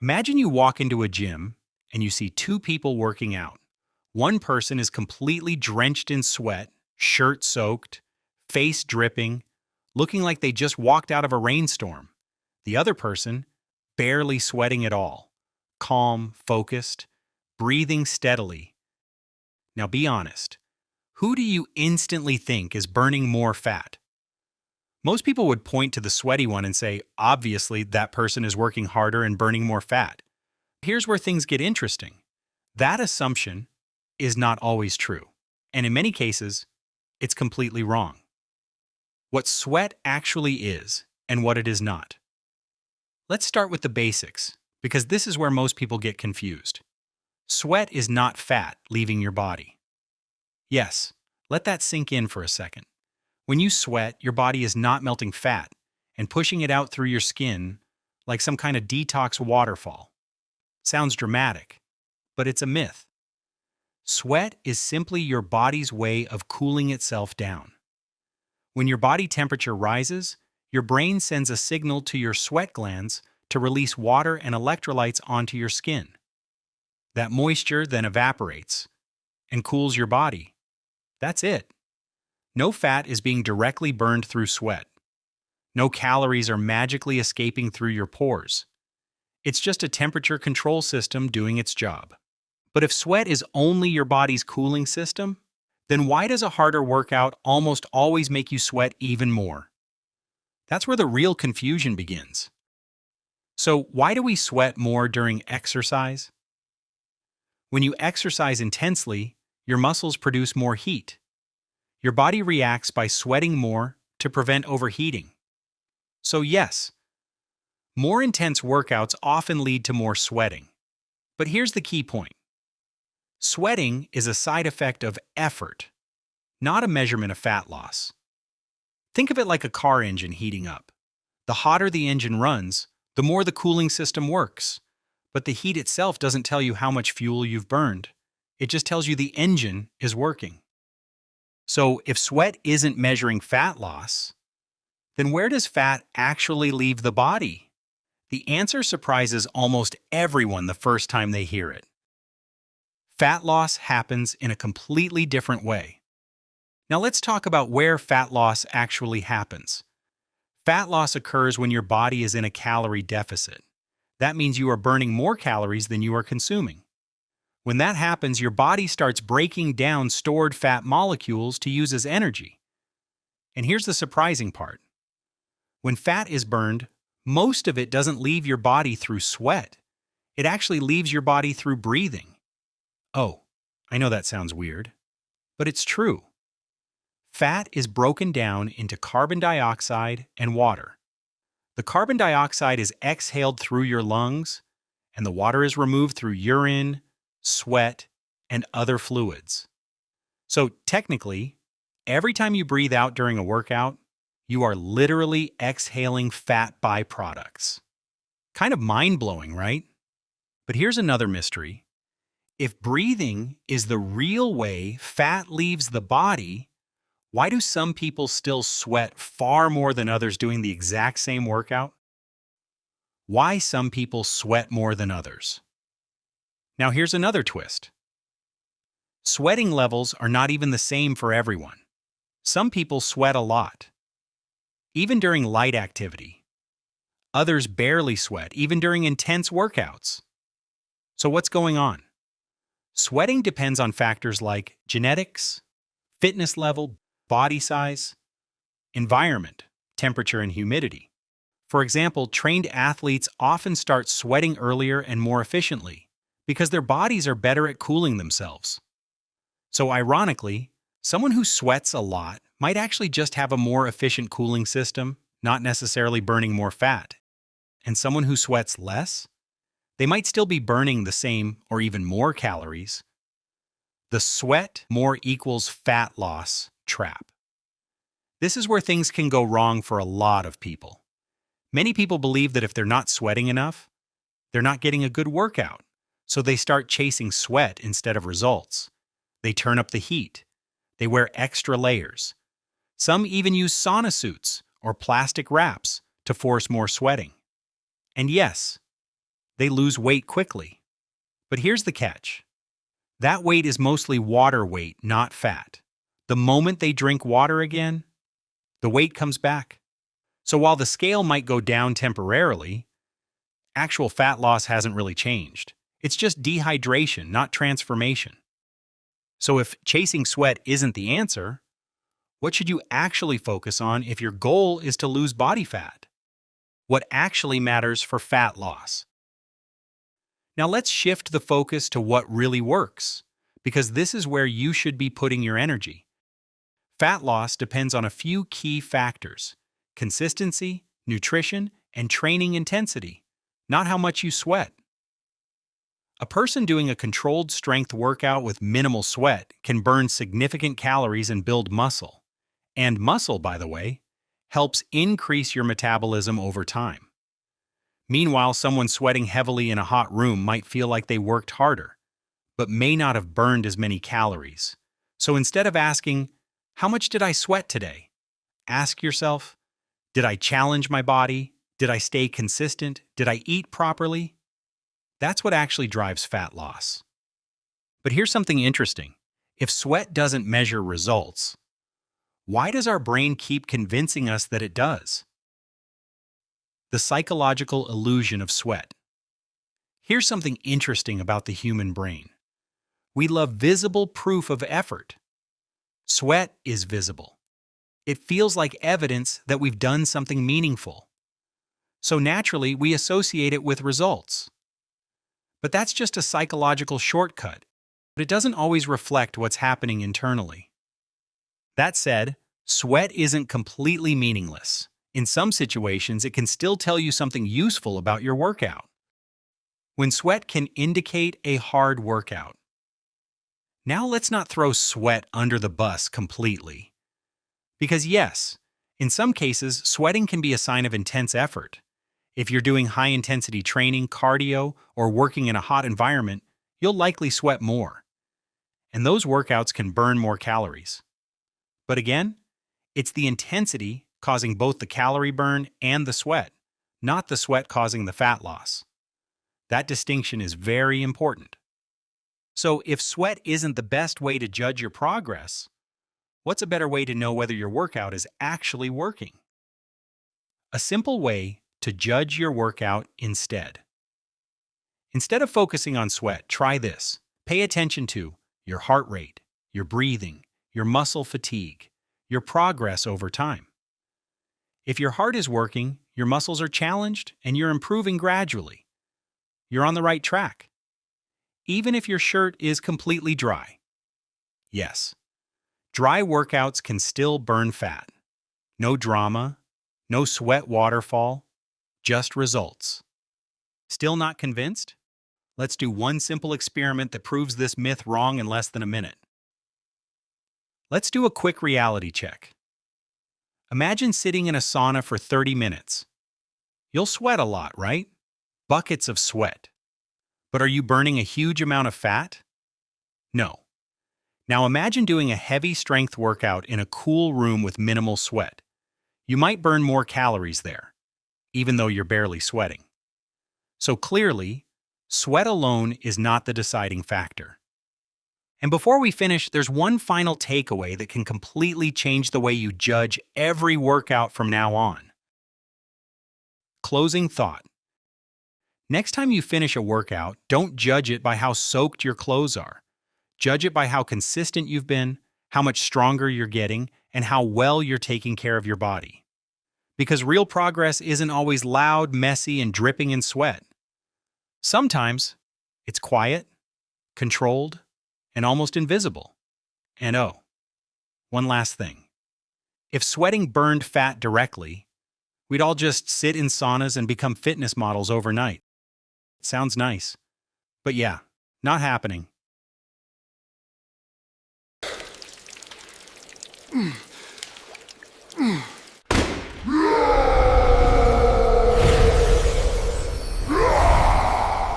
Imagine you walk into a gym and you see two people working out. One person is completely drenched in sweat, shirt soaked, face dripping, looking like they just walked out of a rainstorm. The other person, barely sweating at all, calm, focused, breathing steadily. Now be honest, who do you instantly think is burning more fat? Most people would point to the sweaty one and say, obviously, that person is working harder and burning more fat. Here's where things get interesting. That assumption is not always true, and in many cases, it's completely wrong. What sweat actually is and what it is not. Let's start with the basics, because this is where most people get confused. Sweat is not fat leaving your body. Yes, let that sink in for a second. When you sweat, your body is not melting fat and pushing it out through your skin like some kind of detox waterfall. Sounds dramatic, but it's a myth. Sweat is simply your body's way of cooling itself down. When your body temperature rises, your brain sends a signal to your sweat glands to release water and electrolytes onto your skin. That moisture then evaporates and cools your body. That's it. No fat is being directly burned through sweat. No calories are magically escaping through your pores. It's just a temperature control system doing its job. But if sweat is only your body's cooling system, then why does a harder workout almost always make you sweat even more? That's where the real confusion begins. So why do we sweat more during exercise? When you exercise intensely, your muscles produce more heat. Your body reacts by sweating more to prevent overheating. So yes, more intense workouts often lead to more sweating. But here's the key point. Sweating is a side effect of effort, not a measurement of fat loss. Think of it like a car engine heating up. The hotter the engine runs, the more the cooling system works. But the heat itself doesn't tell you how much fuel you've burned. It just tells you the engine is working. So if sweat isn't measuring fat loss, then where does fat actually leave the body? The answer surprises almost everyone the first time they hear it. Fat loss happens in a completely different way. Now let's talk about where fat loss actually happens. Fat loss occurs when your body is in a calorie deficit. That means you are burning more calories than you are consuming. When that happens, your body starts breaking down stored fat molecules to use as energy. And here's the surprising part. When fat is burned, most of it doesn't leave your body through sweat. It actually leaves your body through breathing. Oh, I know that sounds weird, but it's true. Fat is broken down into carbon dioxide and water. The carbon dioxide is exhaled through your lungs, and the water is removed through urine, sweat, and other fluids. So technically, every time you breathe out during a workout, you are literally exhaling fat byproducts. Kind of mind-blowing, right? But here's another mystery. If breathing is the real way fat leaves the body, why do some people still sweat far more than others doing the exact same workout? Why some people sweat more than others? Now here's another twist. Sweating levels are not even the same for everyone. Some people sweat a lot, even during light activity. Others barely sweat, even during intense workouts. So what's going on? Sweating depends on factors like genetics, fitness level, body size, environment, temperature, and humidity. For example, trained athletes often start sweating earlier and more efficiently because their bodies are better at cooling themselves. So ironically, someone who sweats a lot might actually just have a more efficient cooling system, not necessarily burning more fat. And someone who sweats less, they might still be burning the same or even more calories. The sweat more equals fat loss trap. This is where things can go wrong for a lot of people. Many people believe that if they're not sweating enough, they're not getting a good workout. So they start chasing sweat instead of results. They turn up the heat. They wear extra layers. Some even use sauna suits or plastic wraps to force more sweating. And yes, they lose weight quickly. But here's the catch. That weight is mostly water weight, not fat. The moment they drink water again, the weight comes back. So while the scale might go down temporarily, actual fat loss hasn't really changed. It's just dehydration, not transformation. So if chasing sweat isn't the answer, what should you actually focus on if your goal is to lose body fat? What actually matters for fat loss? Now let's shift the focus to what really works, because this is where you should be putting your energy. Fat loss depends on a few key factors: consistency, nutrition, and training intensity, not how much you sweat. A person doing a controlled strength workout with minimal sweat can burn significant calories and build muscle. And muscle, by the way, helps increase your metabolism over time. Meanwhile, someone sweating heavily in a hot room might feel like they worked harder, but may not have burned as many calories. So instead of asking, "How much did I sweat today?" ask yourself, "Did I challenge my body? Did I stay consistent? Did I eat properly?" That's what actually drives fat loss. But here's something interesting. If sweat doesn't measure results, why does our brain keep convincing us that it does? The psychological illusion of sweat. Here's something interesting about the human brain. We love visible proof of effort. Sweat is visible. It feels like evidence that we've done something meaningful. So naturally, we associate it with results. But that's just a psychological shortcut. But it doesn't always reflect what's happening internally. That said, sweat isn't completely meaningless. In some situations, it can still tell you something useful about your workout. When sweat can indicate a hard workout. Now let's not throw sweat under the bus completely. Because yes, in some cases, sweating can be a sign of intense effort. If you're doing high-intensity training, cardio, or working in a hot environment, you'll likely sweat more. And those workouts can burn more calories. But again, it's the intensity causing both the calorie burn and the sweat, not the sweat causing the fat loss. That distinction is very important. So if sweat isn't the best way to judge your progress, what's a better way to know whether your workout is actually working? A simple way to judge your workout instead. Instead of focusing on sweat, try this. Pay attention to your heart rate, your breathing, your muscle fatigue, your progress over time. If your heart is working, your muscles are challenged, and you're improving gradually, you're on the right track. Even if your shirt is completely dry. Yes, dry workouts can still burn fat. No drama, no sweat waterfall, just results. Still not convinced? Let's do one simple experiment that proves this myth wrong in less than a minute. Let's do a quick reality check. Imagine sitting in a sauna for 30 minutes. You'll sweat a lot, right? Buckets of sweat. But are you burning a huge amount of fat? No. Now imagine doing a heavy strength workout in a cool room with minimal sweat. You might burn more calories there, even though you're barely sweating. So clearly, sweat alone is not the deciding factor. And before we finish, there's one final takeaway that can completely change the way you judge every workout from now on. Closing thought. Next time you finish a workout, don't judge it by how soaked your clothes are. Judge it by how consistent you've been, how much stronger you're getting, and how well you're taking care of your body. Because real progress isn't always loud, messy, and dripping in sweat. Sometimes it's quiet, controlled, and almost invisible. And oh, one last thing. If sweating burned fat directly, we'd all just sit in saunas and become fitness models overnight. Sounds nice. But yeah, not happening.